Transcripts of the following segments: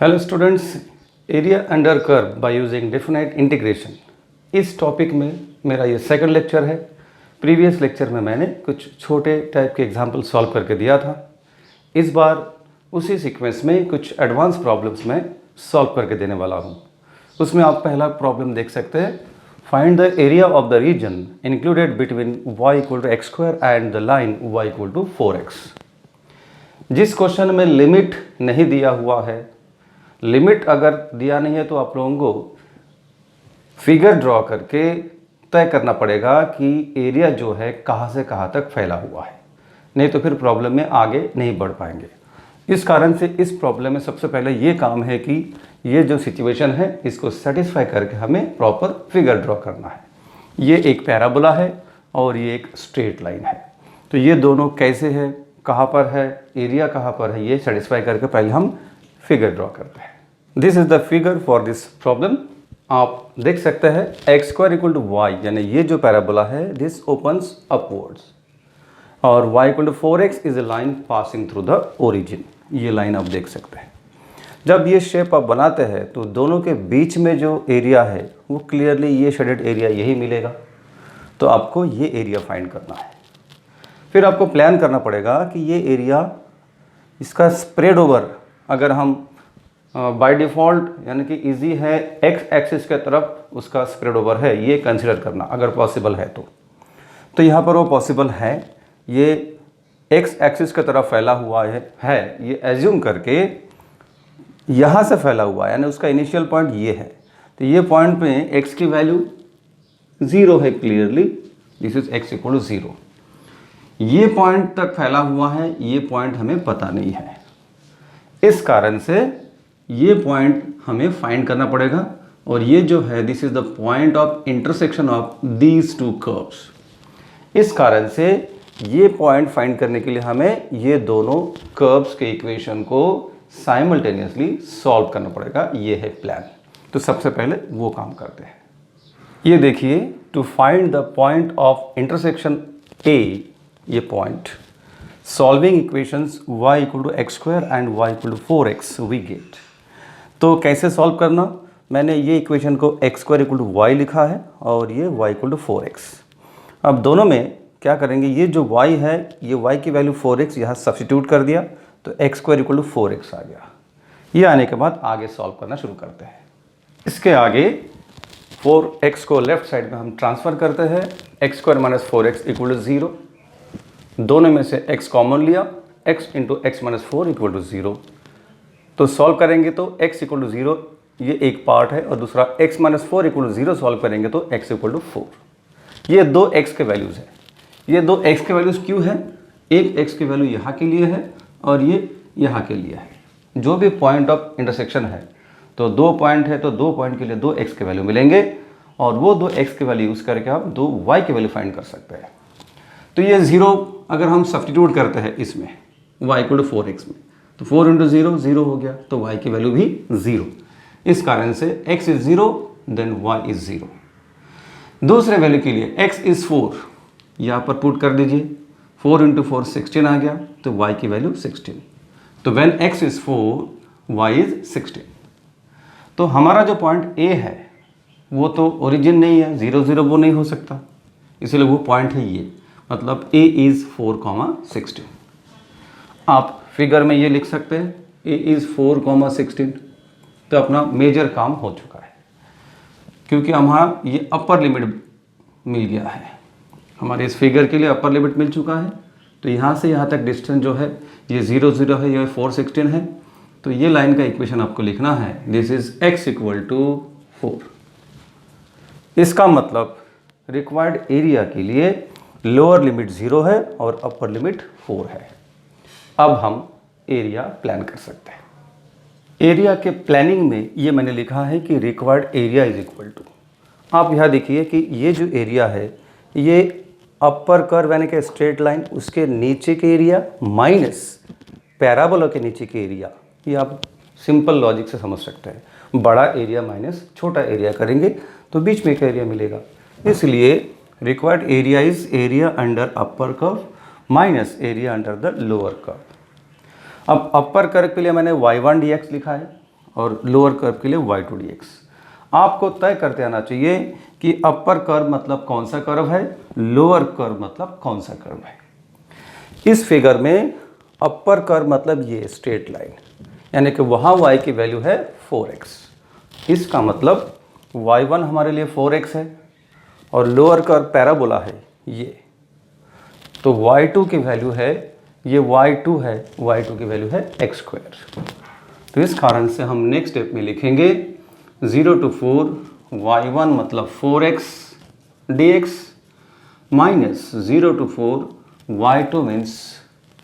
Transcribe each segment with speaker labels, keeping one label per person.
Speaker 1: Hello students, area under curve by using definite integration इस topic में मेरा ये सेकंड लेक्चर है। प्रीवियस लेक्चर में मैंने कुछ छोटे टाइप के एग्जाम्पल सॉल्व करके दिया था। इस बार उसी सीक्वेंस में कुछ एडवांस प्रॉब्लम्स मैं सॉल्व करके देने वाला हूँ। उसमें आप पहला प्रॉब्लम देख सकते हैं, find the area of the region included between y equal to x square and the line y equal to 4x। जिस क्वेश्चन में लिमिट नहीं दिया हुआ है, लिमिट अगर दिया नहीं है तो आप लोगों को फिगर ड्रॉ करके तय करना पड़ेगा कि एरिया जो है कहाँ से कहाँ तक फैला हुआ है, नहीं तो फिर प्रॉब्लम में आगे नहीं बढ़ पाएंगे। इस कारण से इस प्रॉब्लम में सबसे पहले ये काम है कि ये जो सिचुएशन है इसको सेटिस्फाई करके हमें प्रॉपर फिगर ड्रॉ करना है। ये एक पैराबोला है और ये एक स्ट्रेट लाइन है, तो ये दोनों कैसे है, कहाँ पर है, एरिया कहाँ पर है, ये सेटिस्फाई करके पहले हम फिगर ड्रॉ करते हैं। This is the figure for this problem. आप देख सकते हैं X square equal to Y, यानी ये जो पैराबोला है दिस ओपन्स अपवर्ड्स और y equal to 4x is a line passing through the origin. ये लाइन आप देख सकते हैं। जब ये शेप आप बनाते हैं तो दोनों के बीच में जो एरिया है वो क्लियरली ये शेडेड एरिया यही मिलेगा, तो आपको ये एरिया फाइंड करना है। फिर आपको प्लान करना पड़ेगा कि ये एरिया इसका स्प्रेड ओवर, अगर हम बाय डिफ़ॉल्ट यानी कि इजी है एक्स एक्सिस के तरफ उसका स्प्रेड ओवर है, ये कंसिडर करना अगर पॉसिबल है तो यहाँ पर वो पॉसिबल है। ये एक्स एक्सिस की तरफ फैला हुआ है ये एज्यूम करके यहाँ से फैला हुआ है, यानी उसका इनिशियल पॉइंट ये है, तो ये पॉइंट पे एक्स की वैल्यू 0 है clearly, this is X equal to 0। ये पॉइंट तक फैला हुआ है, ये पॉइंट हमें पता नहीं है, इस कारण से ये पॉइंट हमें फाइंड करना पड़ेगा। और ये जो है this is the point of intersection of these two curves. इस कारण से ये पॉइंट फाइंड करने के लिए हमें ये दोनों कर्व्स के इक्वेशन को साइमल्टेनियसली सॉल्व करना पड़ेगा। ये है प्लान। तो सबसे पहले वो काम करते हैं। ये देखिए, to find the point of intersection A, ये point solving equations y equal to x square and y equal to 4x we get. तो कैसे सॉल्व करना, मैंने ये इक्वेशन को x square equal to y लिखा है और ये y इक्वल टू 4x। अब दोनों में क्या करेंगे, ये जो y है ये y की वैल्यू 4x यहाँ सब्स्टिट्यूट कर दिया तो X square equal to 4x आ गया। ये आने के बाद आगे सॉल्व करना शुरू करते हैं। इसके आगे 4x को लेफ्ट साइड में हम ट्रांसफ़र करते हैं, X square minus 4x equal to 0। दोनों में से x कॉमन लिया, x into X minus 4 equal to 0। तो सॉल्व करेंगे तो x इक्वल टू 0 ये एक पार्ट है और दूसरा x minus 4 equal to 0 solve करेंगे तो x इक्वल टू 4। ये दो x के वैल्यूज़ हैं। ये दो x के वैल्यूज़ क्यों है, एक x की वैल्यू यहाँ के लिए है और ये यहाँ के लिए है। जो भी पॉइंट ऑफ इंटरसेक्शन है तो दो पॉइंट है तो दो पॉइंट के लिए दो x के वैल्यू मिलेंगे और वो दो x के वैल्यू यूज़ करके आप दो y के वैल्यू फाइंड कर सकते हैं। तो ये 0 अगर हम सब्स्टिट्यूट करते हैं इसमें y इक्वल टू 4x में तो 4 इंटू 0 0 हो गया, तो y की वैल्यू भी 0। इस कारण से x is 0 then y is 0। दूसरे वैल्यू के लिए x इज 4, यहाँ पर पुट कर दीजिए, 4 इंटू 4 16 आ गया तो y की वैल्यू 16। तो when x is 4 y is 16। तो हमारा जो पॉइंट a है वो तो ओरिजिन नहीं है, 0 0 वो नहीं हो सकता, इसलिए वो पॉइंट है ये, मतलब a इज 4, 16। आप फिगर में ये लिख सकते हैं a इज़ 4, 16। तो अपना मेजर काम हो चुका है, क्योंकि हमारा ये अपर लिमिट मिल गया है, हमारे इस फिगर के लिए अपर लिमिट मिल चुका है। तो यहाँ से यहाँ तक डिस्टेंस जो है ये 0 0 है, ये 4 16 है। तो ये लाइन का इक्वेशन आपको लिखना है, this is x equal to 4। इसका मतलब रिक्वायर्ड एरिया के लिए लोअर लिमिट 0 है और अपर लिमिट 4 है। अब हम एरिया प्लान कर सकते हैं। एरिया के प्लानिंग में ये मैंने लिखा है कि required area is equal to, आप यहाँ देखिए कि ये जो एरिया है ये अपर कर्व यानी कि स्ट्रेट लाइन उसके नीचे के एरिया माइनस पैराबोला के नीचे के एरिया, ये आप सिंपल लॉजिक से समझ सकते हैं। बड़ा एरिया माइनस छोटा एरिया करेंगे तो बीच में एक एरिया मिलेगा, इसलिए required area is area under upper curve minus area under the lower curve. अब अपर कर्व के लिए मैंने y1 dx लिखा है और लोअर कर्व के लिए y2 dx। आपको तय करते आना चाहिए कि अपर कर्व मतलब कौन सा कर्व है, लोअर कर्व मतलब कौन सा कर्व है। इस फिगर में अपर कर्व मतलब ये स्ट्रेट लाइन, यानी कि वहाँ y की वैल्यू है 4x। इसका मतलब y1 हमारे लिए 4x है और लोअर कर्व पैराबोला है ये, तो y2 की वैल्यू है, ये y2 है, y2 की वैल्यू है x²। तो इस कारण से हम नेक्स्ट स्टेप में लिखेंगे 0 to 4 y1 मतलब 4x dx minus 0 to 4 y2 means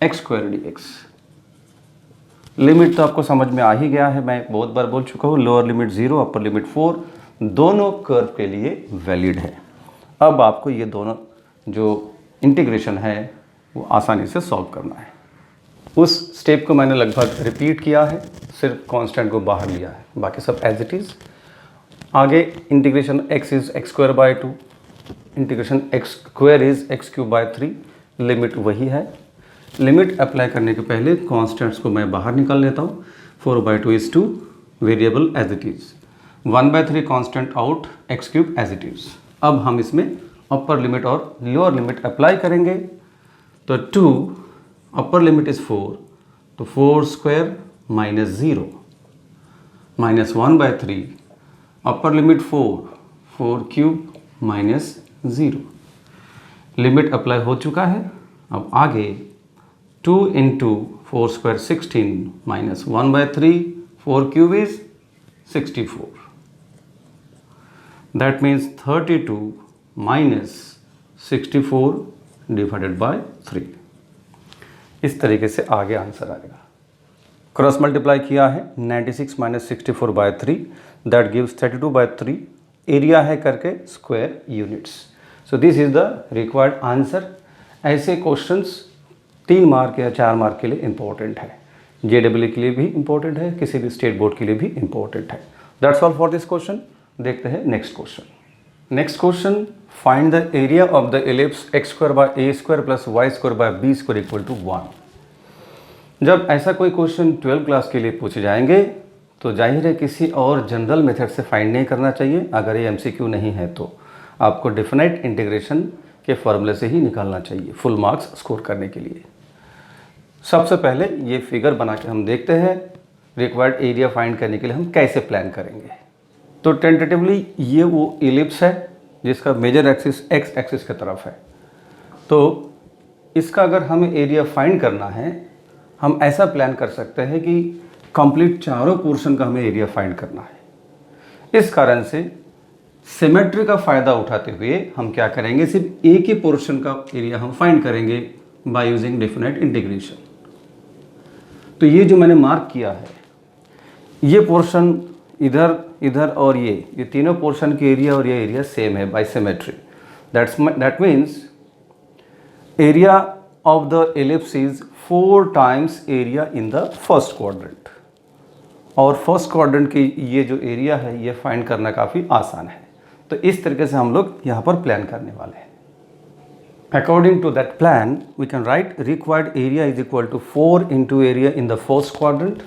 Speaker 1: x² dx। Limit तो आपको समझ में आ ही गया है, मैं बहुत बार बोल चुका हूँ, लोअर लिमिट 0 अपर लिमिट 4 दोनों कर्व के लिए वैलिड है। अब आपको ये दोनों जो इंटीग्रेशन है वो आसानी से सॉल्व करना है। उस स्टेप को मैंने लगभग रिपीट किया है, सिर्फ कांस्टेंट को बाहर लिया है, बाकी सब एज इट इज़। आगे integration x is x²/2, integration x² is x³/3, limit वही है। लिमिट अप्लाई करने के पहले कांस्टेंट्स को मैं बाहर निकाल लेता हूँ। 4/2 is 2, variable as it is, 1/3 constant out, x³ as it is. अब हम इसमें अपर लिमिट और लोअर लिमिट अप्लाई करेंगे। तो 2 अपर लिमिट इज़ 4, तो 4² minus 0 minus 1/3 upper limit 4³ minus 0। Limit apply हो चुका है। अब आगे 2 into 4² 16 minus 1/3 4³ is 64। That means 32 minus 64 divided by 3। इस तरीके से आगे आंसर आएगा। क्रॉस मल्टीप्लाई किया है 96 माइनस 64/3, दैट गिव्स 32/3। एरिया है करके square units. So this is the required answer. ऐसे क्वेश्चंस 3 मार्क या 4 मार्क के लिए इंपॉर्टेंट है, JEE के लिए भी इंपॉर्टेंट है, किसी भी स्टेट बोर्ड के लिए भी इंपॉर्टेंट है। That's all for this question. देखते हैं next question. Next question, find the area of the ellipse x² plus y² equal to 1। जब ऐसा कोई क्वेश्चन 12th क्लास के लिए पूछे जाएंगे तो जाहिर है किसी और जनरल मेथड से फाइंड नहीं करना चाहिए। अगर ये MCQ नहीं है तो आपको डेफिनेट इंटीग्रेशन के फॉर्मूले से ही निकालना चाहिए फुल मार्क्स स्कोर करने के लिए। सबसे पहले ये फिगर बना के हम देखते हैं रिक्वायर्ड एरिया फाइंड करने के लिए हम कैसे प्लान करेंगे। तो टेंटेटिवली ये वो इलिप्स है जिसका मेजर एक्सिस x एक्सिस की तरफ है। तो इसका अगर हमें एरिया फाइंड करना है, हम ऐसा प्लान कर सकते हैं कि कंप्लीट चारों पोर्शन का हमें एरिया फाइंड करना है। इस कारण से सिमेट्री का फ़ायदा उठाते हुए हम क्या करेंगे, सिर्फ एक ही पोर्शन का एरिया हम फाइंड करेंगे बाय यूजिंग डेफिनेट इंटीग्रेशन। तो ये जो मैंने मार्क किया है, ये पोर्शन इधर इधर और ये तीनों पोर्शन की एरिया और ये एरिया सेम है by symmetry. That means area of the ellipse is 4 times area in the first quadrant. और फर्स्ट क्वाड्रेंट की ये जो एरिया है ये फाइंड करना काफ़ी आसान है। तो इस तरीके से हम लोग यहाँ पर प्लान करने वाले हैं। According to that plan we can write required area is equal to 4 into area in the first quadrant.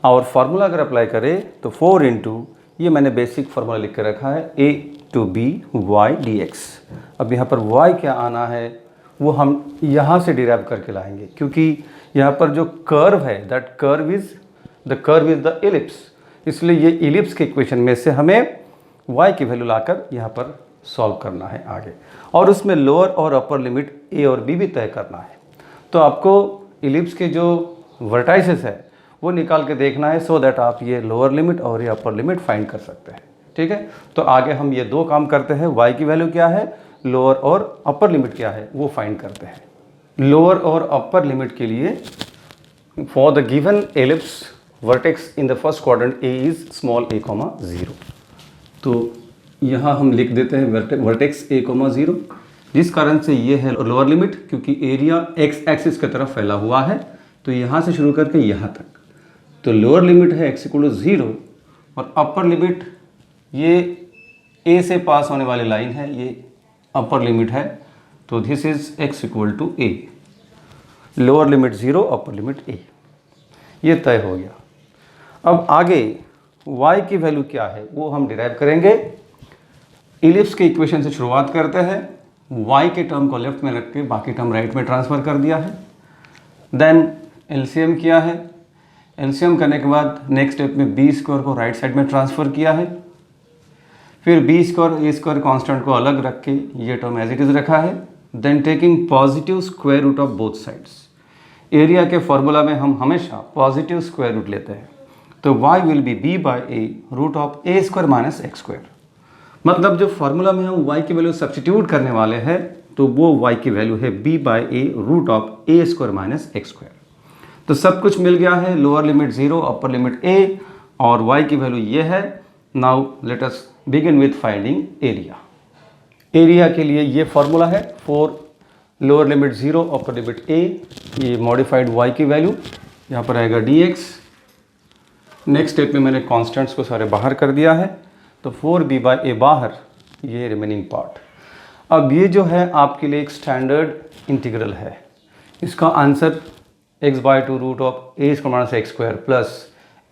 Speaker 1: और फार्मूला अगर अप्लाई करें तो 4 इंटू, ये मैंने बेसिक फार्मूला लिख के रखा है, a to b y dx। अब यहाँ पर y क्या आना है वो हम यहाँ से डिराइव करके लाएंगे, क्योंकि यहाँ पर जो कर्व है that curve is the ellipse, इसलिए ये एलिप्स के इक्वेशन में से हमें y की वैल्यू लाकर यहाँ पर सॉल्व करना है आगे, और उसमें लोअर और अपर लिमिट a और b भी तय करना है। तो आपको एलिप्स के जो वर्टाइसेस है वो निकाल के देखना है, सो दैट आप ये लोअर लिमिट और ये अपर लिमिट फाइंड कर सकते हैं। ठीक है, तो आगे हम ये 2 काम करते हैं। y की वैल्यू क्या है, लोअर और अपर लिमिट क्या है वो फाइंड करते हैं। लोअर और अपर लिमिट के लिए for the given ellipse vertex in the first quadrant a is small a, 0। तो यहाँ हम लिख देते हैं वर्टेक्स a, 0, जिस कारण से ये है लोअर लिमिट, क्योंकि एरिया x एक्सिस की तरफ फैला हुआ है। तो यहाँ से शुरू करके यहाँ तक, तो लोअर लिमिट है x = 0 और अपर लिमिट ये a से पास होने वाली लाइन है, ये अपर लिमिट है। तो this is x = a, lower limit 0 upper limit a, ये तय हो गया। अब आगे y की वैल्यू क्या है वो हम डिराइव करेंगे। इलिप्स के इक्वेशन से शुरुआत करते हैं। y के टर्म को लेफ्ट में रख के बाकी टर्म राइट में ट्रांसफ़र कर दिया है। देन एलसीएम किया है। एलसीएम करने के बाद नेक्स्ट स्टेप में बी स्क्वायर को राइट साइड में ट्रांसफ़र किया है। फिर बी स्क्वायर ए स्क्वायर कॉन्स्टेंट को अलग रख के ये टर्म एज इट इज़ रखा है। Then taking positive square root of both sides. Area के फॉर्मूला में हम हमेशा पॉजिटिव स्क्वायर रूट लेते हैं, तो y will be b by a root of a square minus x square. मतलब जो फॉर्मूला में हम y की वैल्यू सब्स्टिट्यूट करने वाले हैं तो वो y की वैल्यू है b by a root of a square minus x square. तो सब कुछ मिल गया है, lower limit 0, upper limit a, और y की वैल्यू ये है। Now let us begin with finding area. Area के लिए ये फॉर्मूला है, for lower limit 0, upper limit a, ये मॉडिफाइड y की वैल्यू यहाँ पर आएगा dx। नेक्स्ट स्टेप में मैंने कॉन्स्टेंट्स को सारे बाहर कर दिया है, तो 4b बाई ए बाहर, ये रिमेनिंग पार्ट। अब ये जो है आपके लिए एक स्टैंडर्ड इंटीग्रल है। इसका answer x by 2 root of a square minus x square plus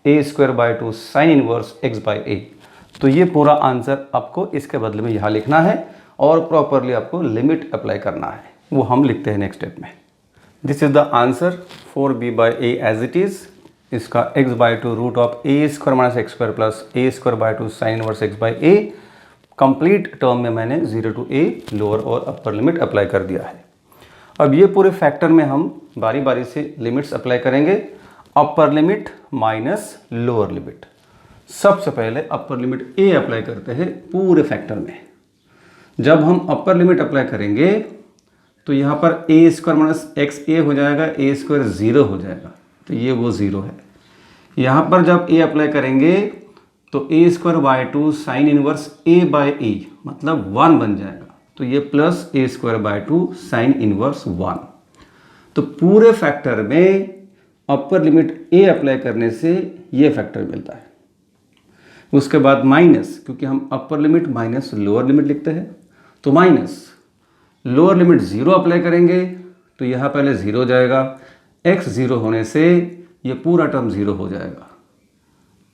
Speaker 1: a square by 2 sine inverse x by a. तो ये पूरा आंसर आपको इसके बदले में यहाँ लिखना है और प्रॉपरली आपको लिमिट अप्लाई करना है, वो हम लिखते हैं नेक्स्ट स्टेप में। This is the answer 4b by a as it is. इसका x by 2 root of a square minus x square plus a square by 2 sine inverse x by a. Complete term में मैंने 0 to a lower और upper limit apply कर दिया है। अब ये पूरे फैक्टर में हम बारी बारी से लिमिट्स अप्लाई करेंगे। Upper limit minus lower limit. सबसे पहले अपर लिमिट a अप्लाई करते हैं पूरे फैक्टर में। जब हम अपर लिमिट अप्लाई करेंगे तो यहाँ पर ए स्क्वायर माइनस एक्स ए हो जाएगा, ए स्क्वायर 0 हो जाएगा, तो ये वो 0 है। यहाँ पर जब a अप्लाई करेंगे तो a square by 2 sine inverse a by a मतलब 1 बन जाएगा, तो ये plus a square by 2 sine inverse 1। तो पूरे फैक्टर में अपर लिमिट a अप्लाई करने से ये फैक्टर मिलता है। उसके बाद माइनस, क्योंकि हम upper limit minus lower limit लिखते हैं, तो माइनस लोअर लिमिट 0 अप्लाई करेंगे तो यहाँ पहले 0 हो जाएगा। x 0 होने से ये पूरा टर्म 0 हो जाएगा,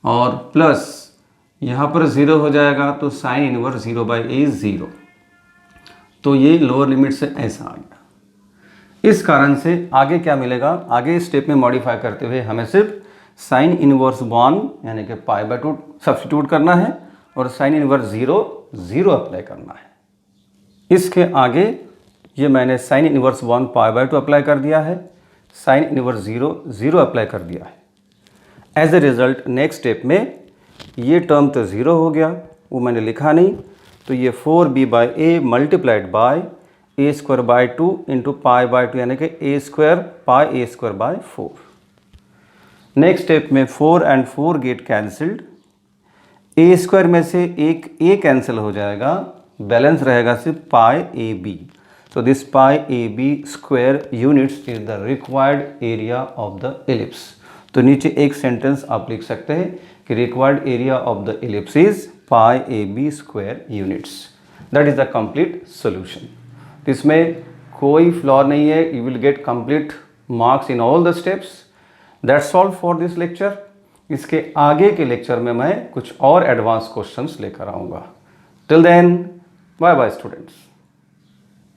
Speaker 1: और प्लस यहाँ पर 0 हो जाएगा तो साइन इनवर्स 0 बाई ए 0। तो ये लोअर लिमिट से ऐसा आ गया। इस कारण से आगे क्या मिलेगा, आगे स्टेप में मॉडिफाई करते हुए हमें सिर्फ साइन इनवर्स 1 यानी कि पाई बाई 2 सब्स्टिट्यूट करना है और साइन इनवर्स 0 अप्लाई करना है। इसके आगे ये मैंने sign inverse 1 pi by 2 apply कर दिया है, साइन इनवर्स 0 अप्लाई कर दिया है। As a result next step में ये टर्म तो 0 हो गया, वो मैंने लिखा नहीं, तो ये 4b by a multiplied by a square by 2 into pi by 2 यानी कि a square pi a square by 4। Next step में 4 and 4 get cancelled. A square में से एक ए कैंसिल हो जाएगा, बैलेंस रहेगा सिर्फ pi a b. So this pi AB square units is the required area of the ellipse। तो नीचे एक सेंटेंस आप लिख सकते हैं कि required area of the ellipse is pi AB square units। That is the complete solution। तो इसमें कोई फ्लॉ नहीं है, you will get complete marks in all the steps। That's all for this lecture। इसके आगे के लेक्चर में मैं कुछ और एडवांस क्वेश्चंस लेकर आऊँगा। Till then, bye bye students।